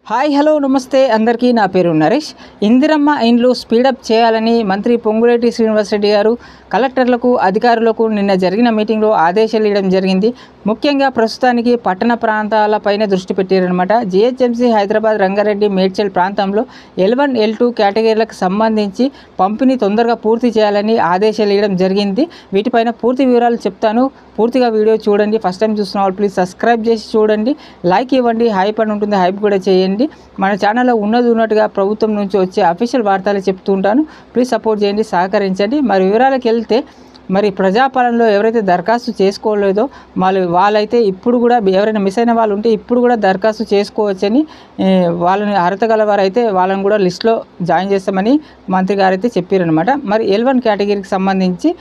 Hi hello నమస్తే అందరికీ. నా పేరు నరేష్. ఇందిరమ్మ ఇండ్లు స్పీడప్ చేయాలని మంత్రి పొంగులేటి శ్రీనివాసరెడ్డి గారు కలెక్టర్లకు అధికారులకు నిన్న జరిగిన మీటింగ్లో ఆదేశాలు ఇవ్వడం జరిగింది. ముఖ్యంగా ప్రస్తుతానికి పట్టణ ప్రాంతాలపైనే దృష్టి పెట్టారనమాట. జిహెచ్ఎంసీ హైదరాబాద్, రంగారెడ్డి, మేడ్చల్ ప్రాంతంలో L1, L2 కేటగిరీలకు సంబంధించి పంపిణీ తొందరగా పూర్తి చేయాలని ఆదేశాలు ఇవ్వడం జరిగింది. వీటిపైన పూర్తి వివరాలు చెప్తాను. పూర్తిగా వీడియో చూడండి. ఫస్ట్ టైం చూస్తున్న వాళ్ళు ప్లీజ్ సబ్స్క్రైబ్ చేసి చూడండి, లైక్ ఇవ్వండి. హైప్ అని ఉంటుంది, హైప్ కూడా చేయండి. మన ఛానల్లో ఉన్నట్టుగా ప్రభుత్వం నుంచి వచ్చే అఫీషియల్ వార్తలు చెప్తూ ఉంటాను. ప్లీజ్ సపోర్ట్ చేయండి, సహకరించండి. మరి వివరాలకు వెళ్తే, మరి ప్రజాపాలనలో ఎవరైతే దరఖాస్తు చేసుకోలేదో వాళ్ళైతే ఇప్పుడు కూడా ఎవరైనా మిస్ అయిన వాళ్ళు ఉంటే ఇప్పుడు కూడా దరఖాస్తు చేసుకోవచ్చని, వాళ్ళని అర్హత గల వారైతే వాళ్ళని కూడా లిస్టులో జాయిన్ చేస్తామని మంత్రి గారు అయితే చెప్పారనమాట. మరి L1 కేటగిరీకి సంబంధించి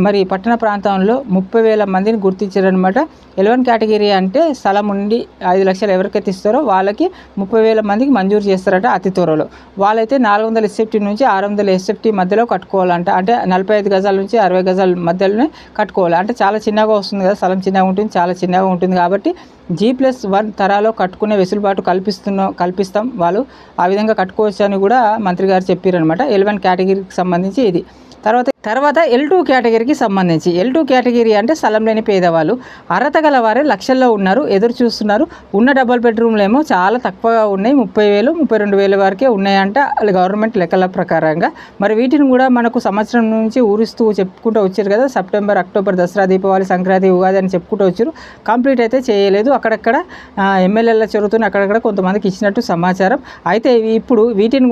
మరి పట్టణ ప్రాంతంలో 30,000 మందిని గుర్తించారనమాట. L1 కేటగిరీ అంటే స్థలం ఉండి 5 లక్షలు ఎవరికైతే ఇస్తారో వాళ్ళకి 30,000 మందికి మంజూరు చేస్తారట అతి త్వరలో. వాళ్ళైతే 400 SFT నుంచి 600 SFT మధ్యలో కట్టుకోవాలంట. అంటే 45 గజాల నుంచి 60 గజాల మధ్యలోనే కట్టుకోవాలి. అంటే చాలా చిన్నగా వస్తుంది కదా, స్థలం చిన్నగా ఉంటుంది, చాలా చిన్నగా ఉంటుంది. కాబట్టి G+1 తరాలో కట్టుకునే వెసులుబాటు కల్పిస్తాం. వాళ్ళు ఆ విధంగా కట్టుకోవచ్చు అని కూడా మంత్రి గారు చెప్పారనమాట. L1 కేటగిరీకి సంబంధించి ఇది. తర్వాత L2 కేటగిరీకి సంబంధించి, L2 కేటగిరీ అంటే స్థలం లేని పేదవాళ్ళు, అర్హత గల వారే లక్షల్లో ఉన్నారు, ఎదురు చూస్తున్నారు. ఉన్న డబుల్ బెడ్రూమ్లు ఏమో చాలా తక్కువగా ఉన్నాయి. 30,000, 32,000 వరకే ఉన్నాయంట గవర్నమెంట్ లెక్కల ప్రకారంగా. మరి వీటిని కూడా మనకు సంవత్సరం నుంచి ఊరిస్తూ చెప్పుకుంటూ వచ్చారు కదా. సెప్టెంబర్, అక్టోబర్, దసరా, దీపావళి, సంక్రాంతి, ఉగాది అని చెప్పుకుంటూ వచ్చారు. కంప్లీట్ అయితే చేయలేదు. అక్కడక్కడ ఎమ్మెల్యేల చొరవతోనే అక్కడక్కడ కొంతమందికి ఇచ్చినట్టు సమాచారం. అయితే ఇప్పుడు వీటిని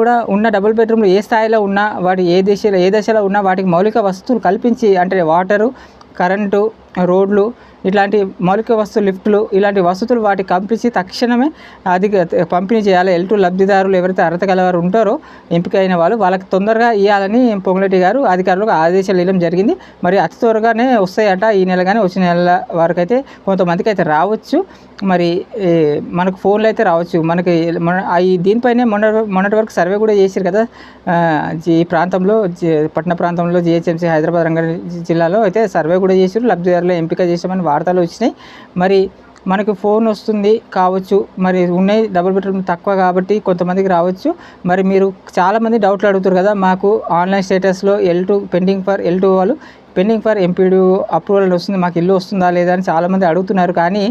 కూడా ఉన్న డబుల్ బెడ్రూమ్లు ఏ స్థాయిలో ఉన్నా, వాటి ఏ దశలో ఉన్నా వాటికి మౌలిక వస్తువులు కల్పించి, అంటే వాటరు, కరెంటు, రోడ్లు, ఇట్లాంటి మౌలిక వస్తువులు, లిఫ్టులు, ఇలాంటి వసతులు వాటికి కల్పించి తక్షణమే పంపిణీ చేయాలి. L2 లబ్ధిదారులు ఎవరైతే అర్హత గలవారు ఉంటారో, ఎంపిక అయిన వాళ్ళకి తొందరగా ఇవ్వాలని పొంగులేటి గారు అధికారులకు ఆదేశాలు ఇవ్వడం జరిగింది. మరి అతి త్వరగానే వస్తాయట. ఈ నెల కానీ వచ్చే నెల వరకు అయితే కొంతమందికి అయితే రావచ్చు. మరి మనకు ఫోన్లు అయితే రావచ్చు. మనకి దీనిపైనే మొన్నటి వరకు సర్వే కూడా చేశారు కదా. ఈ ప్రాంతంలో పట్టణ ప్రాంతంలో జిహెచ్ఎంసీ హైదరాబాద్, రంగారెడ్డి జిల్లాలో అయితే సర్వే కూడా చేశారు. లబ్ధిదారులు ఎంపిక చేసామని వార్తలు వచ్చినాయి. మరి మనకు ఫోన్ వస్తుంది కావచ్చు. మరి ఉన్నాయి డబుల్ బెడ్రూమ్ తక్కువ కాబట్టి కొంతమందికి రావచ్చు. మరి మీరు చాలామంది డౌట్లు అడుగుతారు కదా, మాకు ఆన్లైన్ స్టేటస్లో L2 pending for MPDO approval వస్తుంది, మాకు ఇల్లు వస్తుందా లేదా అని చాలామంది అడుగుతున్నారు. కానీ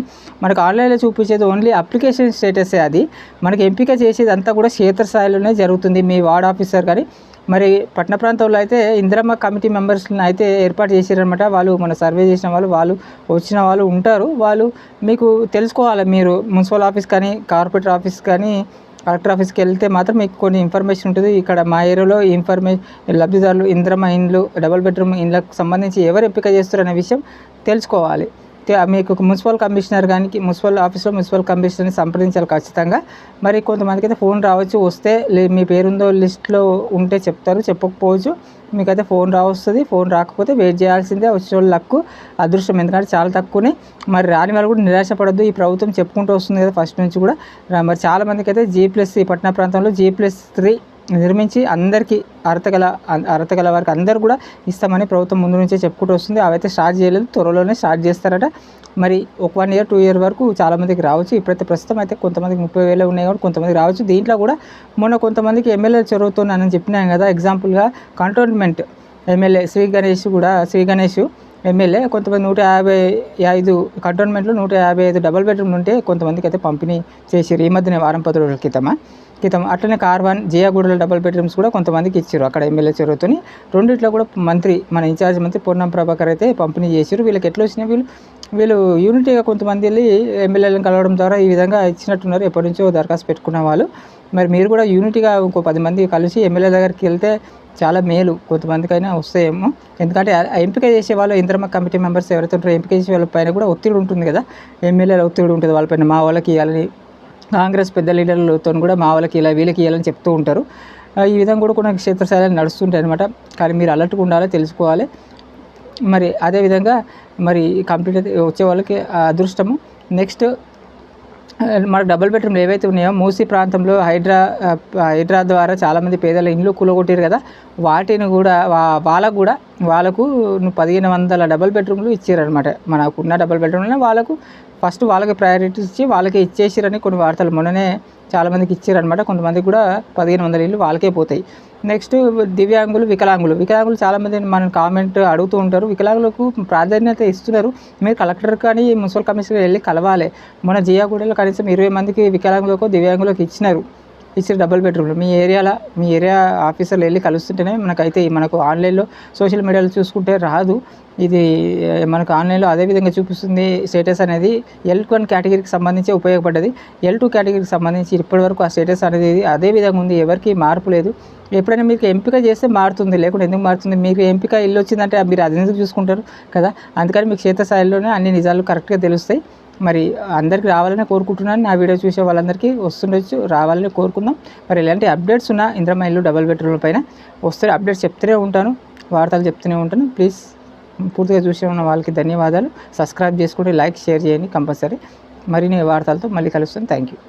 మనకు ఆన్లైన్లో చూపించేది ఓన్లీ అప్లికేషన్ స్టేటసే. అది మనకి ఎంపిక చేసేది అంతా కూడా క్షేత్రస్థాయిలోనే జరుగుతుంది, మీ వార్డ్ ఆఫీసర్ కానీ. మరి పట్టణ ప్రాంతంలో అయితే ఇందిరమ్మ కమిటీ మెంబర్స్ని అయితే ఏర్పాటు చేశారనమాట. వాళ్ళు మన సర్వే చేసిన వాళ్ళు వచ్చిన వాళ్ళు ఉంటారు. వాళ్ళు మీకు తెలుసుకోవాలి. మీరు మున్సిపల్ ఆఫీస్ కానీ, కార్పొరేటర్ ఆఫీస్ కానీ, కలెక్టర్ ఆఫీస్కి వెళ్తే మాత్రం మీకు కొన్ని ఇన్ఫర్మేషన్ ఉంటుంది. ఇక్కడ మా ఏరియాలో లబ్ధిదారులు ఇందిరమ్మ ఇండ్లు, డబుల్ బెడ్రూమ్ ఇండ్లకు సంబంధించి ఎవరు ఎంపిక చేస్తారనే విషయం తెలుసుకోవాలి. మీకు మున్సిపల్ కమిషనర్ కానీ, మున్సిపల్ ఆఫీస్లో మున్సిపల్ కమిషనర్ని సంప్రదించాలి ఖచ్చితంగా. మరి కొంతమందికి అయితే ఫోన్ రావచ్చు. వస్తే మీ పేరుందో లిస్ట్లో ఉంటే చెప్తారు, చెప్పకపోవచ్చు. మీకైతే ఫోన్ రావస్తుంది. ఫోన్ రాకపోతే వెయిట్ చేయాల్సిందే. వచ్చే వాళ్ళు లక్కు, అదృష్టం. ఎందుకంటే చాలా తక్కువనే. మరి రాని వాళ్ళు కూడా నిరాశపడద్దు. ఈ ప్రభుత్వం చెప్పుకుంటూ వస్తుంది కదా ఫస్ట్ నుంచి కూడా. మరి చాలామందికి అయితే G+ ఈ పట్టణ ప్రాంతంలో G+3 నిర్మించి అందరికీ అర్హత గల వారికి అందరూ కూడా ఇస్తామని ప్రభుత్వం ముందు నుంచే చెప్పుకుంటూ వస్తుంది. అవైతే స్టార్ట్ చేయలేదు, త్వరలోనే స్టార్ట్ చేస్తారట. మరి ఒక 1 year 2 year వరకు చాలామందికి రావచ్చు. ఇప్పుడైతే ప్రస్తుతం అయితే కొంతమందికి 30,000 ఉన్నాయి కాబట్టి కొంతమందికి రావచ్చు. దీంట్లో కూడా మొన్న కొంతమందికి ఎమ్మెల్యే చొరవతోనని చెప్పినాను కదా. ఎగ్జాంపుల్గా cantonment MLA Shri Ganesh MLA కొంతమంది 155 కంటోన్మెంట్లో 155 డబుల్ బెడ్రూమ్లు ఉంటే కొంతమందికి అయితే పంపిణీ చేసారు ఈ మధ్యనే, వారం 10 రోజుల క్రితం. అట్లనే కార్వాన్, జియాగూడలో డబుల్ బెడ్రూమ్స్ కూడా కొంతమందికి ఇచ్చారు అక్కడ ఎమ్మెల్యే చొరవతోని. రెండిట్లో కూడా మన ఇన్ఛార్జ్ మంత్రి పొన్నం ప్రభాకర్ అయితే పంపిణీ చేశారు. వీళ్ళకి ఎట్లా వచ్చినాయి, వీళ్ళు యూనిటీగా కొంతమంది వెళ్ళి ఎమ్మెల్యేలను కలవడం ద్వారా ఈ విధంగా ఇచ్చినట్టున్నారు. ఎప్పటి నుంచో దరఖాస్తు పెట్టుకున్న వాళ్ళు. మరి మీరు కూడా యూనిటీగా ఇంకో 10 మంది కలిసి ఎమ్మెల్యే దగ్గరికి వెళ్తే చాలా మేలు, కొంతమందికైనా వస్తాయేమో. ఎందుకంటే ఎంపిక చేసే వాళ్ళు ఇందిరమ్మ కమిటీ మెంబర్స్ ఎవరైతే ఉంటారో ఎంపిక చేసే వాళ్ళ పైన కూడా ఒత్తిడి ఉంటుంది కదా. ఎమ్మెల్యేల ఒత్తిడి ఉంటుంది వాళ్ళపైన. మా వాళ్ళకి ఇవ్వాలని, కాంగ్రెస్ పెద్ద లీడర్లతో కూడా మా వాళ్ళకి ఇలా వీళ్ళకి ఇవ్వాలని చెప్తూ ఉంటారు. ఈ విధంగా కూడా కొన్ని క్షేత్రస్థాయిలో నడుస్తుంటాయి అనమాట. కానీ మీరు అలర్ట్గా ఉండాలి, తెలుసుకోవాలి. మరి అదేవిధంగా మరి కంప్లీట్ అయితే వచ్చే వాళ్ళకి అదృష్టము. నెక్స్ట్ మన డబుల్ బెడ్రూమ్లు ఏవైతే ఉన్నాయో మూసీ ప్రాంతంలో హైడ్రా ద్వారా చాలామంది పేదల ఇండ్లు కూలగొట్టారు కదా. వాటిని కూడా వాళ్ళకు 1,500 డబుల్ బెడ్రూమ్లు ఇచ్చారనమాట. మనకున్న డబుల్ బెడ్రూమ్లో వాళ్ళకు ఫస్ట్ వాళ్ళకి ప్రయారిటీ ఇచ్చి వాళ్ళకే ఇచ్చేసిరని కొన్ని వార్తలు మొన్ననే చాలామందికి ఇచ్చారనమాట. కొంతమందికి కూడా 1500 ఇల్లు వాళ్ళకే పోతాయి. నెక్స్ట్ వికలాంగులు చాలామంది మనం కామెంట్ అడుగుతూ ఉంటారు. వికలాంగులకు ప్రాధాన్యత ఇస్తున్నారు. మీరు కలెక్టర్ కానీ మున్సిపల్ కమిషనర్ వెళ్ళి కలవాలి. మొన్న జియాగూడలో కనీసం 20 మందికి వికలాంగులకు దివ్యాంగులకు ఇచ్చిన డబుల్ బెడ్రూమ్లు. మీ ఏరియా ఆఫీసర్లు వెళ్ళి కలుస్తుంటేనే మనకు ఆన్లైన్లో సోషల్ మీడియాలో చూసుకుంటే రాదు. ఇది మనకు ఆన్లైన్లో అదే విధంగా చూపిస్తుంది. స్టేటస్ అనేది L1 కేటగిరీకి సంబంధించి ఉపయోగపడ్డది. L2 కేటగిరీకి సంబంధించి ఇప్పటివరకు ఆ స్టేటస్ అనేది అదే విధంగా ఉంది. ఎవరికి మార్పు లేదు. ఎప్పుడైనా మీకు ఎంపిక చేస్తే మారుతుంది, లేకుంటే ఎందుకు మారుతుంది? మీకు ఎంపిక ఇల్లు వచ్చిందంటే మీరు అది ఎందుకు చూసుకుంటారు కదా. అందుకని మీకు క్షేత్రస్థాయిలోనే అన్ని నిజాలు కరెక్ట్గా తెలుస్తాయి. మరి అందరికీ రావాలని కోరుకుంటున్నాను. నా వీడియో చూసే వాళ్ళందరికీ వస్తుండొచ్చు, రావాలని కోరుకుందాం. మరి ఇలాంటి అప్డేట్స్ ఉన్న ఇందిరమ్మ ఇల్లు డబుల్ బెడ్రూమ్ల పైన వస్తే అప్డేట్స్ చెప్తూనే ఉంటాను, వార్తలు చెప్తూనే ఉంటాను. ప్లీజ్ పూర్తిగా చూసే ఉన్న వాళ్ళకి ధన్యవాదాలు. సబ్స్క్రైబ్ చేసుకుంటే లైక్ షేర్ చేయండి కంపల్సరీ. మరిన్ని వార్తలతో మళ్ళీ కలుస్తాను. Thank you.